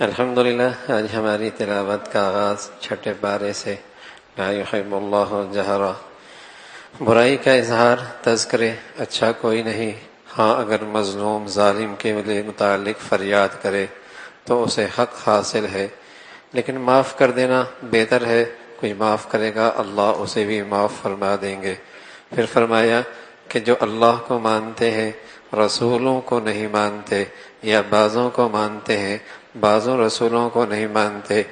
الحمدللہ آج ہماری تلاوت کا آغاز چھٹے پارے سے لا یحب اللہ جہرا، برائی کا اظہار تذکرے اچھا کوئی نہیں، ہاں اگر مظلوم ظالم کے متعلق فریاد کرے تو اسے حق حاصل ہے، لیکن معاف کر دینا بہتر ہے، کوئی معاف کرے گا اللہ اسے بھی معاف فرما دیں گے۔ پھر فرمایا کہ جو اللہ کو مانتے ہیں رسولوں کو نہیں مانتے، یا بعضوں کو مانتے ہیں بعضوں رسولوں کو نہیں مانتے،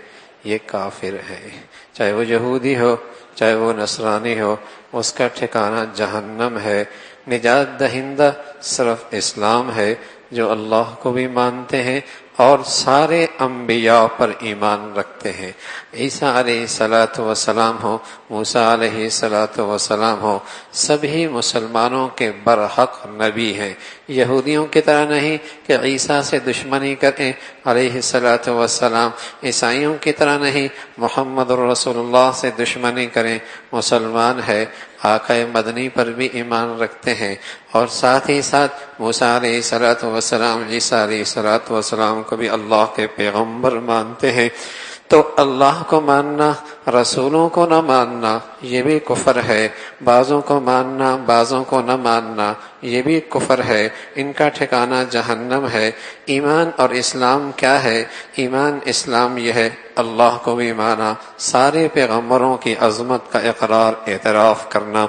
یہ کافر ہے، چاہے وہ یہودی ہو چاہے وہ نصرانی ہو، اس کا ٹھکانہ جہنم ہے۔ نجات دہندہ صرف اسلام ہے، جو اللہ کو بھی مانتے ہیں اور سارے انبیاء پر ایمان رکھتے ہیں، عیسیٰ علیہ الصلاۃ والسلام ہو، موسیٰ علیہ الصلاۃ والسلام ہو، سبھی مسلمانوں کے برحق نبی ہیں۔ یہودیوں کی طرح نہیں کہ عیسیٰ سے دشمنی کریں علیہ الصلاۃ والسلام، عیسائیوں کی طرح نہیں محمد رسول اللہ سے دشمنی کریں، مسلمان ہے، آقا مدنی پر بھی ایمان رکھتے ہیں، اور ساتھ ہی ساتھ موسیٰ علیہ الصلاۃ والسلام، عیسیٰ علیہ الصلاۃ والسلام کو بھی اللہ کے پیغمبر مانتے ہیں۔ تو اللہ کو ماننا رسولوں کو نہ ماننا یہ بھی کفر ہے، بعضوں کو ماننا بعضوں کو نہ ماننا یہ بھی کفر ہے، ان کا ٹھکانہ جہنم ہے۔ ایمان اور اسلام کیا ہے؟ ایمان اسلام یہ ہے اللہ کو بھی مانا، سارے پیغمبروں کی عظمت کا اقرار اعتراف کرنا۔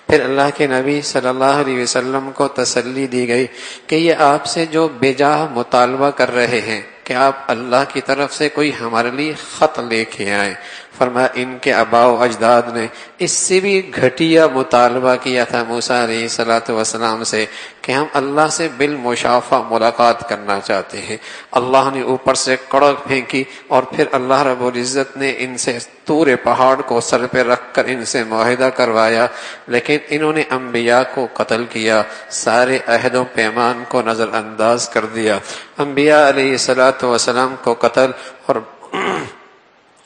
پھر اللہ کے نبی صلی اللہ علیہ وسلم کو تسلی دی گئی کہ یہ آپ سے جو بجا مطالبہ کر رہے ہیں کہ آپ اللہ کی طرف سے کوئی ہمارے لیے خط لے کے آئیں، فرمایا ان کے آباء و اجداد نے اس سے بھی گھٹیا مطالبہ کیا تھا موسیٰ علیہ الصلاۃ والسلام سے کہ ہم اللہ سے بالمشافہ ملاقات کرنا چاہتے ہیں۔ اللہ نے اوپر سے کڑک پھینکی اور پھر اللہ رب العزت نے ان سے طور پہاڑ کو سر پہ رکھ کر ان سے معاہدہ کروایا، لیکن انہوں نے انبیاء کو قتل کیا، سارے عہد و پیمان کو نظر انداز کر دیا، انبیاء علیہ الصلاۃ والسلام کو قتل، اور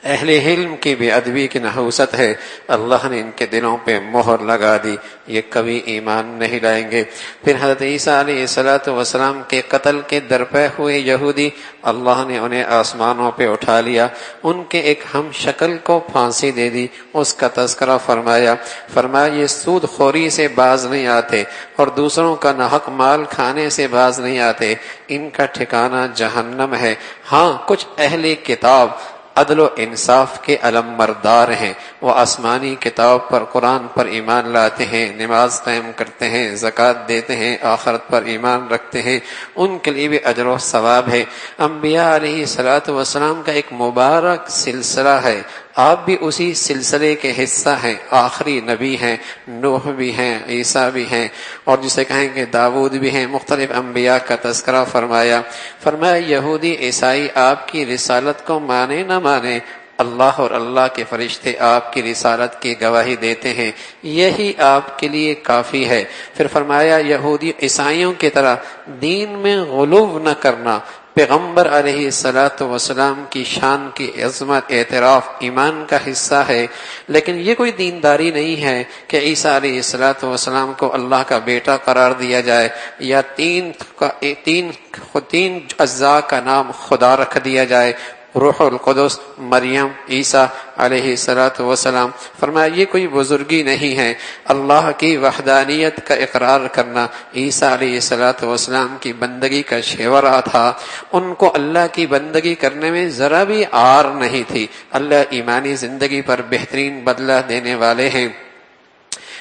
اہل علم کی بے ادبی کی نحوست ہے، اللہ نے ان کے دلوں پہ مہر لگا دی، یہ کبھی ایمان نہیں لائیں گے۔ پھر حضرت عیسیٰ علیہ الصلاۃ والسلام کے قتل کے درپے ہوئے یہودی، اللہ نے انہیں آسمانوں پہ اٹھا لیا، ان کے ایک ہم شکل کو پھانسی دے دی، اس کا تذکرہ فرمایا یہ سود خوری سے باز نہیں آتے اور دوسروں کا ناحق مال کھانے سے باز نہیں آتے، ان کا ٹھکانہ جہنم ہے۔ ہاں کچھ اہل کتاب عدل و انصاف کے علمبردار ہیں، وہ آسمانی کتاب پر قرآن پر ایمان لاتے ہیں، نماز قائم کرتے ہیں، زکوٰۃ دیتے ہیں، آخرت پر ایمان رکھتے ہیں، ان کے لیے بھی اجر و ثواب ہے۔ انبیاء علیہ الصلاۃ والسلام کا ایک مبارک سلسلہ ہے، آپ بھی اسی سلسلے کے حصہ ہیں، آخری نبی ہیں، نوح بھی ہیں، عیسیٰ بھی ہیں، اور جسے کہیں کہ داؤد بھی ہیں، مختلف انبیاء کا تذکرہ فرمایا یہودی عیسائی آپ کی رسالت کو مانے نہ مانے، اللہ اور اللہ کے فرشتے آپ کی رسالت کی گواہی دیتے ہیں، یہی آپ کے لیے کافی ہے۔ پھر فرمایا یہودی عیسائیوں کی طرح دین میں غلو نہ کرنا، پیغمبر علیہ الصلاۃ والسلام کی شان کی عظمت اعتراف ایمان کا حصہ ہے، لیکن یہ کوئی دینداری نہیں ہے کہ عیسیٰ علیہ الصلاۃ والسلام کو اللہ کا بیٹا قرار دیا جائے، یا تین اجزاء کا نام خدا رکھ دیا جائے، روح القدس، مریم، عیسیٰ علیہ الصلاۃ والسلام۔ فرمایا یہ کوئی بزرگی نہیں ہے، اللہ کی وحدانیت کا اقرار کرنا عیسیٰ علیہ الصلاۃ والسلام کی بندگی کا شیورہ تھا، ان کو اللہ کی بندگی کرنے میں ذرا بھی عار نہیں تھی، اللہ ایمانی زندگی پر بہترین بدلہ دینے والے ہیں،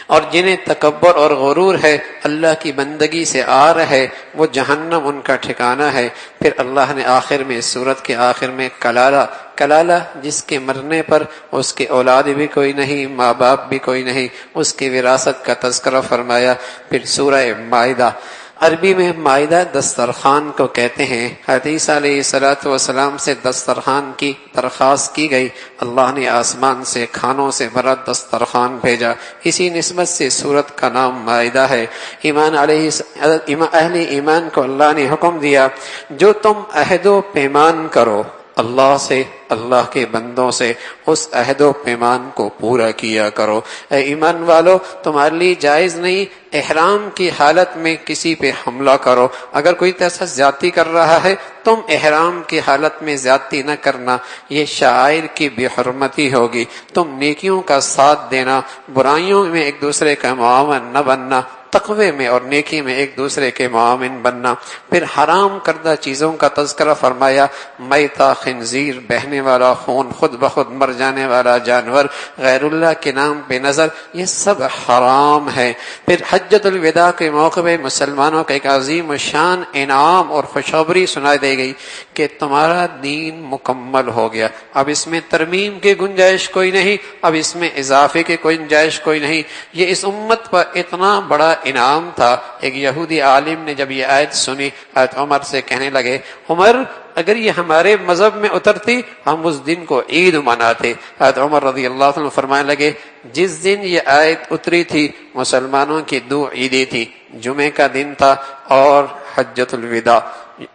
اور جنہیں تکبر اور غرور ہے اللہ کی بندگی سے آر ہے، وہ جہنم ان کا ٹھکانہ ہے۔ پھر اللہ نے آخر میں سورت کے آخر میں کلالہ جس کے مرنے پر اس کے اولاد بھی کوئی نہیں، ماں باپ بھی کوئی نہیں، اس کی وراثت کا تذکرہ فرمایا۔ پھر سورہ مائدہ، عربی میں مائدہ دسترخوان کو کہتے ہیں، حضرت عیسیٰ علیہ الصلاۃ والسلام سے دسترخوان کی درخواست کی گئی، اللہ نے آسمان سے کھانوں سے بھرا دسترخوان بھیجا، اسی نسبت سے سورت کا نام مائدہ ہے۔ اہل ایمان کو اللہ نے حکم دیا جو تم عہد و پیمان کرو اللہ سے، اللہ کے بندوں سے اس عہد و پیمان کو پورا کیا کرو۔ اے ایمان والو، تمہارے لیے جائز نہیں احرام کی حالت میں کسی پہ حملہ کرو۔ اگر کوئی ایسا زیادتی کر رہا ہے، تم احرام کی حالت میں زیادتی نہ کرنا، یہ شاعر کی بے حرمتی ہوگی۔ تم نیکیوں کا ساتھ دینا، برائیوں میں ایک دوسرے کا معاون نہ بننا، تقوی میں اور نیکی میں ایک دوسرے کے معاون بننا۔ پھر حرام کردہ چیزوں کا تذکرہ فرمایا، میتہ، خنزیر، بہنے والا خون، خود بخود مر جانے والا جانور، غیر اللہ کے نام پہ نظر، یہ سب حرام ہے۔ پھر حجۃ الوداع کے موقع پہ مسلمانوں کا ایک عظیم الشان انعام اور خوشخبری سنائی دے گئی کہ تمہارا دین مکمل ہو گیا، اب اس میں ترمیم کی گنجائش کوئی نہیں، اب اس میں اضافے کی کوئی گنجائش کوئی نہیں۔ یہ اس امت پر اتنا بڑا انعام تھا۔ ایک یہودی عالم نے جب یہ آیت سنی، حضرت عمر سے کہنے لگے، عمر اگر یہ ہمارے مذہب میں اترتی ہم اس دن کو عید مناتے۔ حضرت عمر رضی اللہ عنہ فرمانے لگے، جس دن یہ آیت اتری تھی مسلمانوں کی دو عیدیں تھی، جمعے کا دن تھا اور حجۃ الوداع،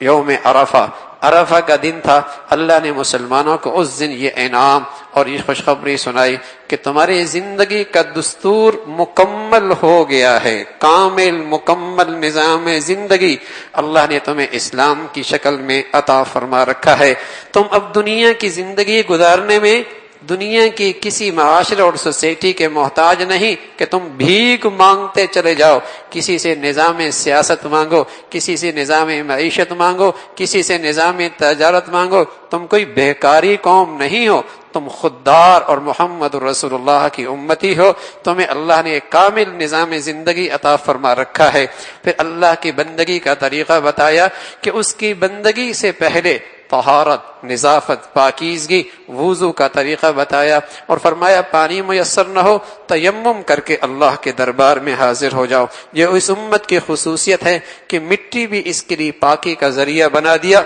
یوم عرفہ، عرفہ کا دن تھا۔ اللہ نے مسلمانوں کو اس دن یہ انعام اور یہ خوشخبری سنائی کہ تمہاری زندگی کا دستور مکمل ہو گیا ہے، کامل مکمل نظام زندگی اللہ نے تمہیں اسلام کی شکل میں عطا فرما رکھا ہے۔ تم اب دنیا کی زندگی گزارنے میں دنیا کی کسی معاشرے اور سوسائٹی کے محتاج نہیں کہ تم بھیک مانگتے چلے جاؤ، کسی سے نظام سیاست مانگو، کسی سے نظام معیشت مانگو، کسی سے نظام تجارت مانگو۔ تم کوئی بیکاری قوم نہیں ہو، تم خوددار اور محمد رسول اللہ کی امتی ہو۔ تمہیں اللہ نے ایک کامل نظام زندگی عطا فرما رکھا ہے۔ پھر اللہ کی بندگی کا طریقہ بتایا کہ اس کی بندگی سے پہلے طہارت، نظافت، پاکیزگی، وضو کا طریقہ بتایا اور فرمایا پانی میسر نہ ہو تیمم کر کے اللہ کے دربار میں حاضر ہو جاؤ۔ یہ اس امت کی خصوصیت ہے کہ مٹی بھی اس کے لیے پاکی کا ذریعہ بنا دیا،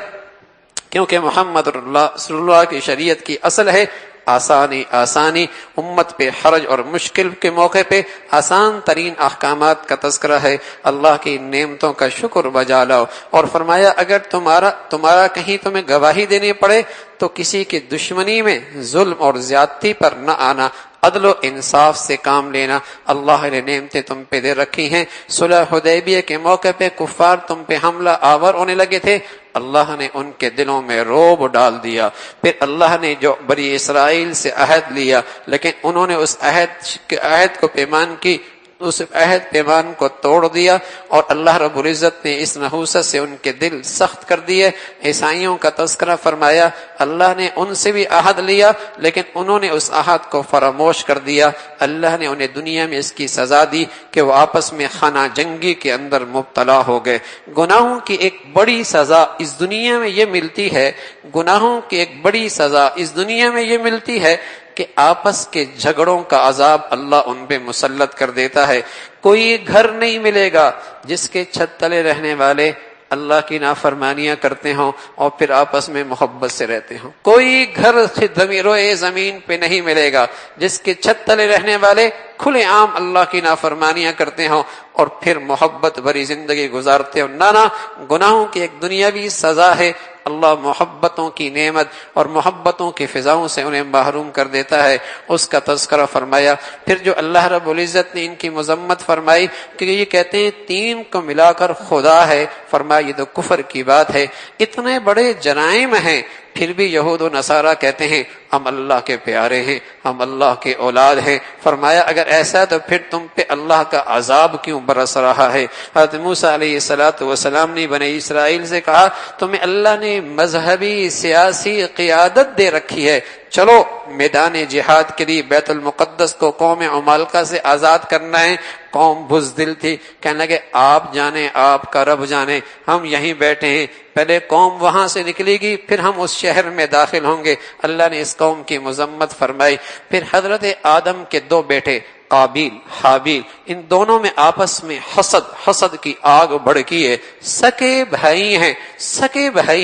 کیونکہ محمد رسول اللہ کی شریعت کی اصل ہے آسانی۔ آسانی امت پہ حرج اور مشکل کے موقع پہ آسان ترین احکامات کا تذکرہ ہے۔ اللہ کی نعمتوں کا شکر بجا لاؤ، اور فرمایا اگر تمہارا کہیں تمہیں گواہی دینی پڑے تو کسی کی دشمنی میں ظلم اور زیادتی پر نہ آنا، عدل و انصاف سے کام لینا۔ اللہ نے نعمتیں تم پہ دے رکھی ہیں۔ صلح حدیبیہ کے موقع پہ کفار تم پہ حملہ آور ہونے لگے تھے، اللہ نے ان کے دلوں میں رعب ڈال دیا۔ پھر اللہ نے جو بنی اسرائیل سے عہد لیا، لیکن انہوں نے اس عہد کو اس عہد پیمان کو توڑ دیا، اور اللہ رب العزت نے اس نحوست سے ان کے دل سخت کر دیے۔ عیسائیوں کا تذکرہ فرمایا، اللہ نے ان سے بھی عہد لیا لیکن انہوں نے اس عہد کو فراموش کر دیا۔ اللہ نے انہیں دنیا میں اس کی سزا دی کہ وہ آپس میں خانہ جنگی کے اندر مبتلا ہو گئے۔ گناہوں کی ایک بڑی سزا اس دنیا میں یہ ملتی ہے، گناہوں کی ایک بڑی سزا اس دنیا میں یہ ملتی ہے کہ آپس کے جھگڑوں کا عذاب اللہ ان پہ مسلط کر دیتا ہے۔ کوئی گھر نہیں ملے گا جس کے چھت تلے رہنے والے اللہ کی نافرمانیاں کرتے ہوں اور پھر آپس میں محبت سے رہتے ہوں۔ کوئی گھر روئے زمین پہ نہیں ملے گا جس کے چھت تلے رہنے والے کھلے عام اللہ کی نافرمانیاں کرتے ہوں اور پھر محبت بھری زندگی گزارتے ہوں۔ نانا، گناہوں کی ایک دنیاوی سزا ہے، اللہ محبتوں کی نعمت اور محبتوں کی فضاؤں سے انہیں محروم کر دیتا ہے، اس کا تذکرہ فرمایا۔ پھر جو اللہ رب العزت نے ان کی مذمت فرمائی کہ یہ کہتے ہیں تین کو ملا کر خدا ہے، فرمایا یہ تو کفر کی بات ہے۔ اتنے بڑے جرائم ہیں پھر بھی یہود و نصارہ کہتے ہیں ہم اللہ کے پیارے ہیں، ہم اللہ کے اولاد ہیں۔ فرمایا اگر ایسا تو پھر تم پہ اللہ کا عذاب کیوں برس رہا ہے؟ حضرت موسیٰ علیہ السلام نے بنی اسرائیل سے کہا تمہیں اللہ نے مذہبی سیاسی قیادت دے رکھی ہے، چلو میدان جہاد کے لیے بیت المقدس کو قوم عمالقہ سے آزاد کرنا ہے۔ قوم بزدل تھی، کہنے لگے آپ جانے، آپ کا رب جانے، ہم یہیں بیٹھے ہیں، پہلے قوم وہاں سے نکلے گی پھر ہم اس شہر میں داخل ہوں گے۔ اللہ نے اس قوم کی مذمت فرمائی۔ پھر حضرت آدم کے دو بیٹے قابیل حابیل، ان دونوں میں آپس میں حسد کی آگ بھڑکی ہے۔ سکے بھائی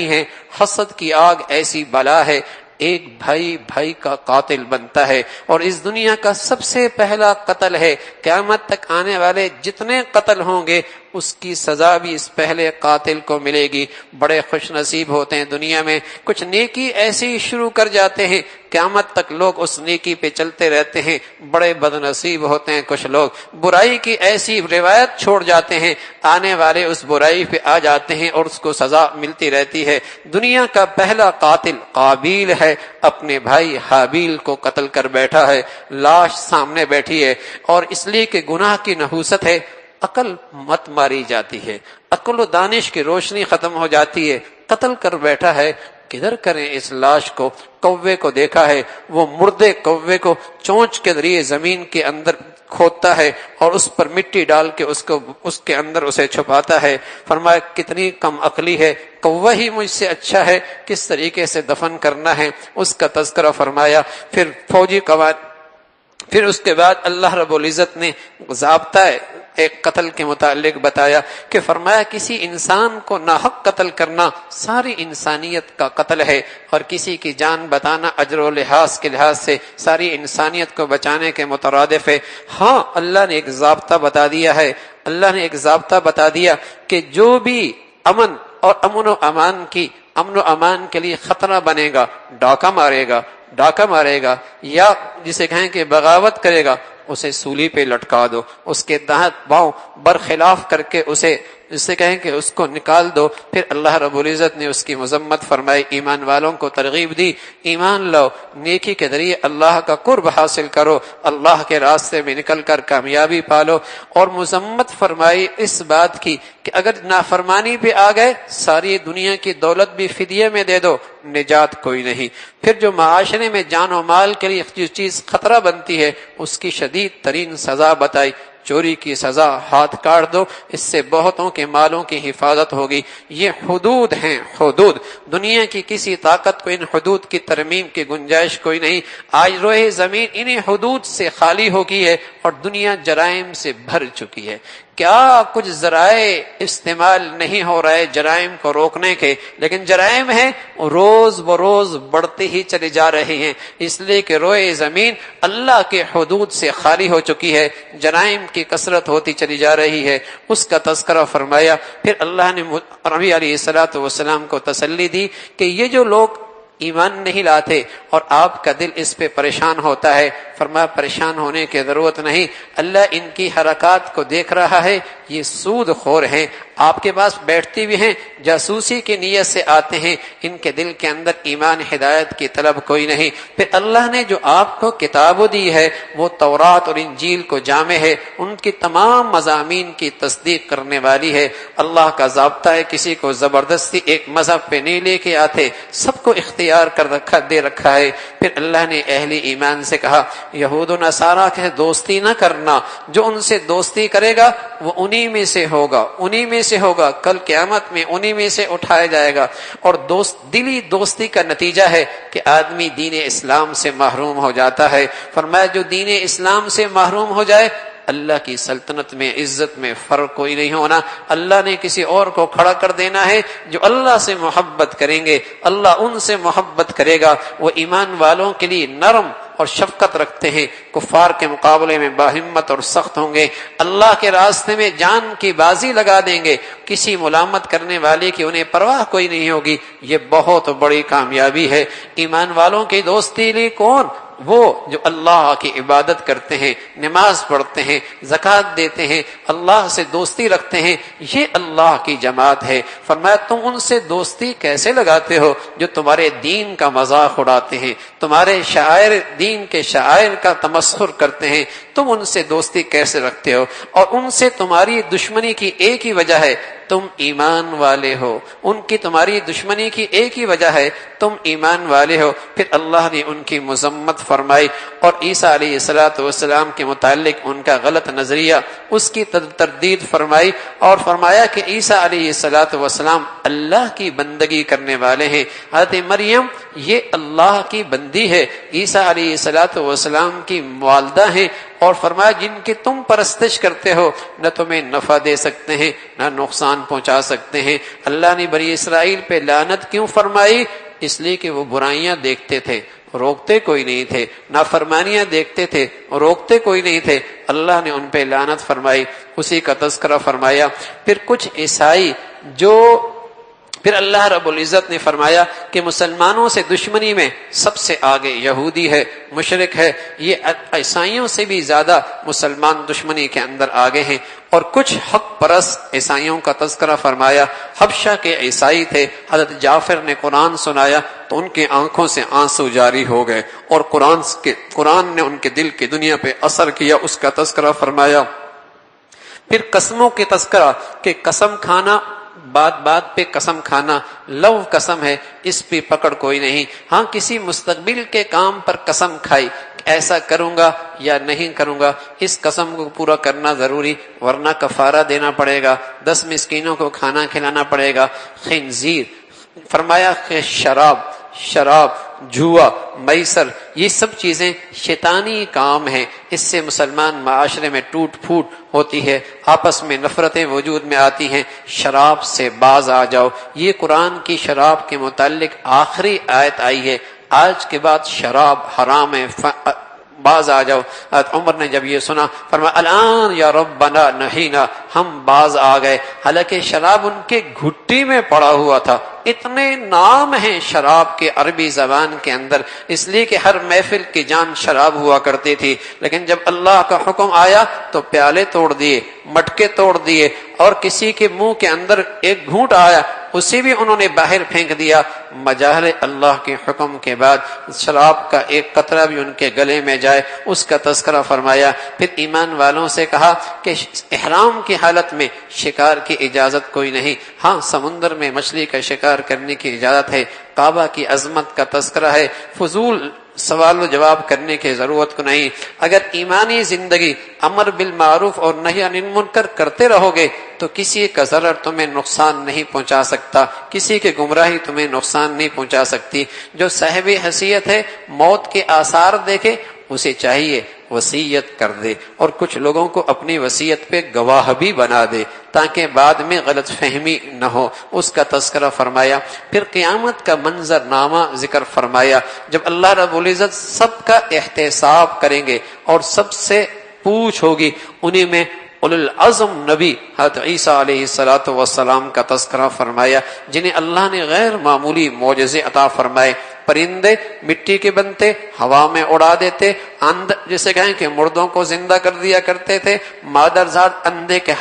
ہیں، حسد کی آگ ایسی بلا ہے، ایک بھائی کا قاتل بنتا ہے، اور اس دنیا کا سب سے پہلا قتل ہے۔ قیامت تک آنے والے جتنے قتل ہوں گے اس کی سزا بھی اس پہلے قاتل کو ملے گی۔ بڑے خوش نصیب ہوتے ہیں دنیا میں، کچھ نیکی ایسے ہی شروع کر جاتے ہیں، قیامت تک لوگ اس نیکی پہ چلتے رہتے ہیں۔ بڑے بد نصیب ہوتے ہیں کچھ لوگ، برائی کی ایسی روایت چھوڑ جاتے ہیں، آنے والے اس برائی پہ آ جاتے ہیں اور اس کو سزا ملتی رہتی ہے۔ دنیا کا پہلا قاتل قابیل ہے، اپنے بھائی حابیل کو قتل کر بیٹھا ہے، لاش سامنے بیٹھی ہے، اور اس لیے کہ گناہ کی نحوست ہے، عقل مت ماری جاتی ہے، عقل و دانش کی روشنی ختم ہو جاتی ہے، قتل کر بیٹھا ہے۔ کدھر کریں اس لاش کو؟ کوے کو دیکھا ہے، وہ مردے کوے کو چونچ کے ذریعے زمین کے اندر کھودتا ہے اور اس پر مٹی ڈال کے اس کے اندر اسے چھپاتا ہے۔ فرمایا کتنی کم عقلی ہے، کوہ ہی مجھ سے اچھا ہے، کس طریقے سے دفن کرنا ہے اس کا تذکرہ فرمایا۔ پھر اس کے بعد اللہ رب العزت نے ضابطہ ایک قتل کے متعلق بتایا کہ فرمایا کسی انسان کو ناحق قتل کرنا ساری انسانیت کا قتل ہے، اور کسی کی جان بتانا اجر و لحاظ کے لحاظ سے ساری انسانیت کو بچانے کے مترادف ہے۔ ہاں اللہ نے ایک ضابطہ بتا دیا ہے، اللہ نے ایک ضابطہ بتا دیا کہ جو بھی امن اور امن و امان کے لیے خطرہ بنے گا، ڈاکہ مارے گا یا جسے کہیں کہ بغاوت کرے گا، اسے سولی پہ لٹکا دو، اس کے دہت باؤں برخلاف کر کے اسے جسے کہیں کہ اس کو نکال دو۔ پھر اللہ رب العزت نے اس کی مذمت فرمائی، ایمان والوں کو ترغیب دی، ایمان لو، نیکی کے ذریعے اللہ کا قرب حاصل کرو، اللہ کے راستے میں نکل کر کامیابی پالو، اور مذمت فرمائی اس بات کی کہ اگر نافرمانی پہ آ گئے ساری دنیا کی دولت بھی فدیے میں دے دو، نجات کوئی نہیں۔ پھر جو معاشرے میں جان و مال کے لیے جو چیز خطرہ بنتی ہے اس کی شدید ترین سزا بتائی، چوری کی سزا، ہاتھ کاٹ دو، اس سے بہتوں کے مالوں کی حفاظت ہوگی۔ یہ حدود ہیں، حدود، دنیا کی کسی طاقت کو ان حدود کی ترمیم کی گنجائش کوئی نہیں۔ آج روئے زمین انہیں حدود سے خالی ہو گئی ہے اور دنیا جرائم سے بھر چکی ہے۔ کیا کچھ ذرائع استعمال نہیں ہو رہے جرائم کو روکنے کے، لیکن جرائم ہیں روز بروز بڑھتے ہی چلے جا رہے ہیں، اس لیے کہ روئے زمین اللہ کے حدود سے خالی ہو چکی ہے، جرائم کی کثرت ہوتی چلی جا رہی ہے۔ اس کا تذکرہ فرمایا۔ پھر اللہ نے نبی علیہ الصلوۃ والسلام کو تسلی دی کہ یہ جو لوگ ایمان نہیں لاتے اور آپ کا دل اس پہ پریشان ہوتا ہے، فرمایا پریشان ہونے کی ضرورت نہیں، اللہ ان کی حرکات کو دیکھ رہا ہے، یہ سود خور ہیں، آپ کے پاس بیٹھتی بھی ہیں، جاسوسی کی نیت سے آتے ہیں، ان کے دل کے اندر ایمان ہدایت کی طلب کوئی نہیں۔ پھر اللہ نے جو آپ کو کتاب دی ہے وہ تورات اور انجیل کو جامع ہے، ان کی تمام مضامین کی تصدیق کرنے والی ہے۔ اللہ کا ضابطہ ہے کسی کو زبردستی ایک مذہب پہ نہیں لے کے آتے، سب کو اختیار دے رکھا ہے۔ پھر اللہ نے اہل ایمان سے کہا یہود و نصارہ کے دوستی نہ کرنا، جو ان سے دوستی کرے گا وہ انہی میں سے ہوگا، کل قیامت میں انہی میں سے اٹھایا جائے گا۔ اور دلی دوستی کا نتیجہ ہے کہ آدمی دین اسلام سے محروم ہو جاتا ہے۔ فرمایا جو دین اسلام سے محروم ہو جائے اللہ کی سلطنت میں عزت میں فرق کوئی نہیں ہونا، اللہ نے کسی اور کو کھڑا کر دینا ہے۔ جو اللہ سے محبت کریں گے اللہ ان سے محبت کرے گا، وہ ایمان والوں کے لیے نرم اور شفقت رکھتے ہیں، کفار کے مقابلے میں باہمت اور سخت ہوں گے، اللہ کے راستے میں جان کی بازی لگا دیں گے، کسی ملامت کرنے والے کی انہیں پرواہ کوئی نہیں ہوگی۔ یہ بہت بڑی کامیابی ہے۔ ایمان والوں کی دوستی لیے کون؟ وہ جو اللہ کی عبادت کرتے ہیں، نماز پڑھتے ہیں، زکوٰۃ دیتے ہیں، اللہ سے دوستی رکھتے ہیں، یہ اللہ کی جماعت ہے۔ فرمایا تم ان سے دوستی کیسے لگاتے ہو جو تمہارے دین کا مذاق اڑاتے ہیں، تمہارے شعائر دین کے شعائر کا تمسخر کرتے ہیں، تم ان سے دوستی کیسے رکھتے ہو؟ اور ان سے تمہاری دشمنی کی ایک ہی وجہ ہے تم ایمان والے ہو، ان کی تمہاری دشمنی کی ایک ہی وجہ ہے تم ایمان والے ہو۔ پھر اللہ نے ان کی مذمت فرمائی اور عیسیٰ علیہ السلام کے متعلق ان کا غلط نظریہ اس کی تردید فرمائی، اور فرمایا کہ عیسیٰ علیہ السلام اللہ کی بندگی کرنے والے ہیں، حضرت مریم یہ اللہ کی بندی ہے، عیسیٰ علیہ السلام کی والدہ ہیں، اور فرمایا جن کی تم پرستش کرتے ہو نہ تمہیں نفع دے سکتے ہیں نہ نقصان پہنچا سکتے ہیں۔ اللہ نے بنی اسرائیل پہ لعنت کیوں فرمائی؟ اس لیے کہ وہ برائیاں دیکھتے تھے، روکتے کوئی نہیں تھے، نافرمانیاں دیکھتے تھے روکتے کوئی نہیں تھے، اللہ نے ان پہ لعنت فرمائی، اسی کا تذکرہ فرمایا۔ پھر کچھ عیسائی پھر اللہ رب العزت نے فرمایا کہ مسلمانوں سے دشمنی میں سب سے آگے یہودی ہے، مشرک ہے، یہ عیسائیوں سے بھی زیادہ مسلمان دشمنی کے اندر آگے ہیں۔ اور کچھ حق پرست عیسائیوں کا تذکرہ فرمایا۔ حبشہ کے عیسائی تھے، حضرت جعفر نے قرآن سنایا تو ان کی آنکھوں سے آنسو جاری ہو گئے، اور قرآن نے ان کے دل کی دنیا پہ اثر کیا، اس کا تذکرہ فرمایا۔ پھر قسموں کے تذکرہ کہ قسم کھانا، بات پہ قسم کھانا لو قسم ہے، اس پہ پکڑ کوئی نہیں۔ ہاں کسی مستقبل کے کام پر قسم کھائی، ایسا کروں گا یا نہیں کروں گا، اس قسم کو پورا کرنا ضروری، ورنہ کفارہ دینا پڑے گا، 10 مسکینوں کو کھانا کھلانا پڑے گا۔ خنزیر فرمایا کہ شراب، جوا، میسر، یہ سب چیزیں شیطانی کام ہیں، اس سے مسلمان معاشرے میں ٹوٹ پھوٹ ہوتی ہے، آپس میں نفرتیں وجود میں آتی ہیں۔ شراب سے باز آ جاؤ، یہ قرآن کی شراب کے متعلق آخری آیت آئی ہے، آج کے بعد شراب حرام ہے، باز آ جاؤ۔ حضرت عمر نے جب یہ سنا فرمایا الان یا ربنا نہینا، ہم باز آ گئے، حالانکہ شراب ان کے گھٹی میں پڑا ہوا تھا۔ اتنے نام ہیں شراب کے عربی زبان کے اندر، اس لیے کہ ہر محفل کی جان شراب ہوا کرتی تھی، لیکن جب اللہ کا حکم آیا تو پیالے توڑ دیے، مٹکے توڑ دیے، اور کسی کے منہ کے اندر ایک گھونٹ آیا اسی بھی انہوں نے باہر پھینک دیا۔ مجاہر اللہ کے حکم کے بعد شراب کا ایک قطرہ بھی ان کے گلے میں جائے، اس کا تذکرہ فرمایا۔ پھر ایمان والوں سے کہا کہ احرام کی حالت میں شکار کی اجازت کوئی نہیں، ہاں سمندر میں مچھلی کا شکار کرنے کی اجازت ہے۔ کعبہ کی عظمت کا تذکرہ ہے، فضول سوال و جواب کرنے کی ضرورت کو نہیں۔ اگر ایمانی زندگی امر بالمعروف اور نہی عن المنکر کرتے رہو گے تو کسی کا ضرر تمہیں نقصان نہیں پہنچا سکتا، کسی کی گمراہی تمہیں نقصان نہیں پہنچا سکتی۔ جو صاحب حیثیت ہے موت کے آثار دیکھے، اسے چاہیے وصیت کر دے، اور کچھ لوگوں کو اپنی وصیت پہ گواہ بھی بنا دے تاکہ بعد میں غلط فہمی نہ ہو، اس کا تذکرہ فرمایا۔ پھر قیامت کا منظر نامہ ذکر فرمایا، جب اللہ رب العزت سب کا احتساب کریں گے اور سب سے پوچھ ہوگی، انہی میں اولو العزم نبی حضرت عیسیٰ علیہ السلام کا تذکرہ فرمایا، جنہیں اللہ نے غیر معمولی معجزے عطا فرمائے۔ پرندے مٹی کے بنتے، ہوا میں اڑا دیتے، جسے کہیں کہ مردوں کو زندہ کر دیا کرتے تھے، مادرزاد اندھے کے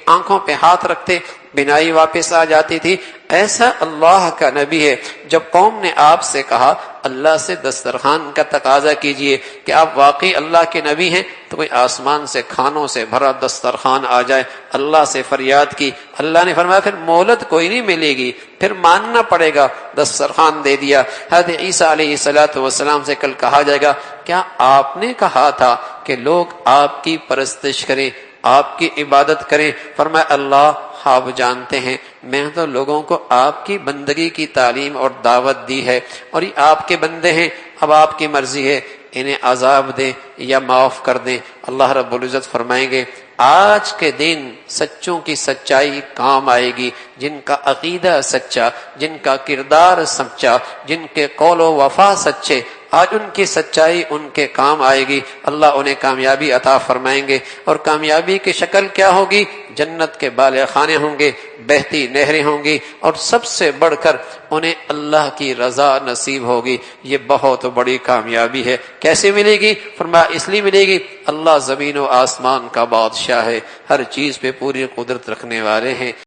آنکھوں پہ ہاتھ رکھتے، بینائی واپس آ جاتی تھی۔ ایسا اللہ کا نبی ہے۔ جب قوم نے آپ سے کہا اللہ سے دسترخوان کا تقاضا کیجئے کہ آپ واقعی اللہ کے نبی ہیں، تو کوئی آسمان سے کھانوں سے بھرا دسترخوان آ جائے، اللہ سے فریاد کی، اللہ نے فرمایا پھر مہلت کوئی نہیں ملے گی، پھر ماننا پڑے گا، دسترخوان دے دیا۔ حضرت عیسیٰ علیہ السلام سے کل کہا جائے گا کیا آپ نے کہا تھا کہ لوگ آپ کی پرستش کریں، آپ کی عبادت کریں؟ فرمایا اللہ آپ جانتے ہیں، میں تو لوگوں کو آپ کی بندگی کی تعلیم اور دعوت دی ہے، اور یہ آپ کے بندے ہیں، اب آپ کی مرضی ہے انہیں عذاب دیں یا معاف کر دیں۔ اللہ رب العزت فرمائیں گے آج کے دن سچوں کی سچائی کام آئے گی، جن کا عقیدہ سچا، جن کا کردار سچا، جن کے قول و وفا سچے، آج ان کی سچائی ان کے کام آئے گی، اللہ انہیں کامیابی عطا فرمائیں گے۔ اور کامیابی کی شکل کیا ہوگی؟ جنت کے بالے خانے ہوں گے، بہتی نہریں ہوں گی، اور سب سے بڑھ کر انہیں اللہ کی رضا نصیب ہوگی۔ یہ بہت بڑی کامیابی ہے۔ کیسے ملے گی؟ فرمایا اس لیے ملے گی اللہ زمین و آسمان کا بادشاہ ہے، ہر چیز پہ پوری قدرت رکھنے والے ہیں۔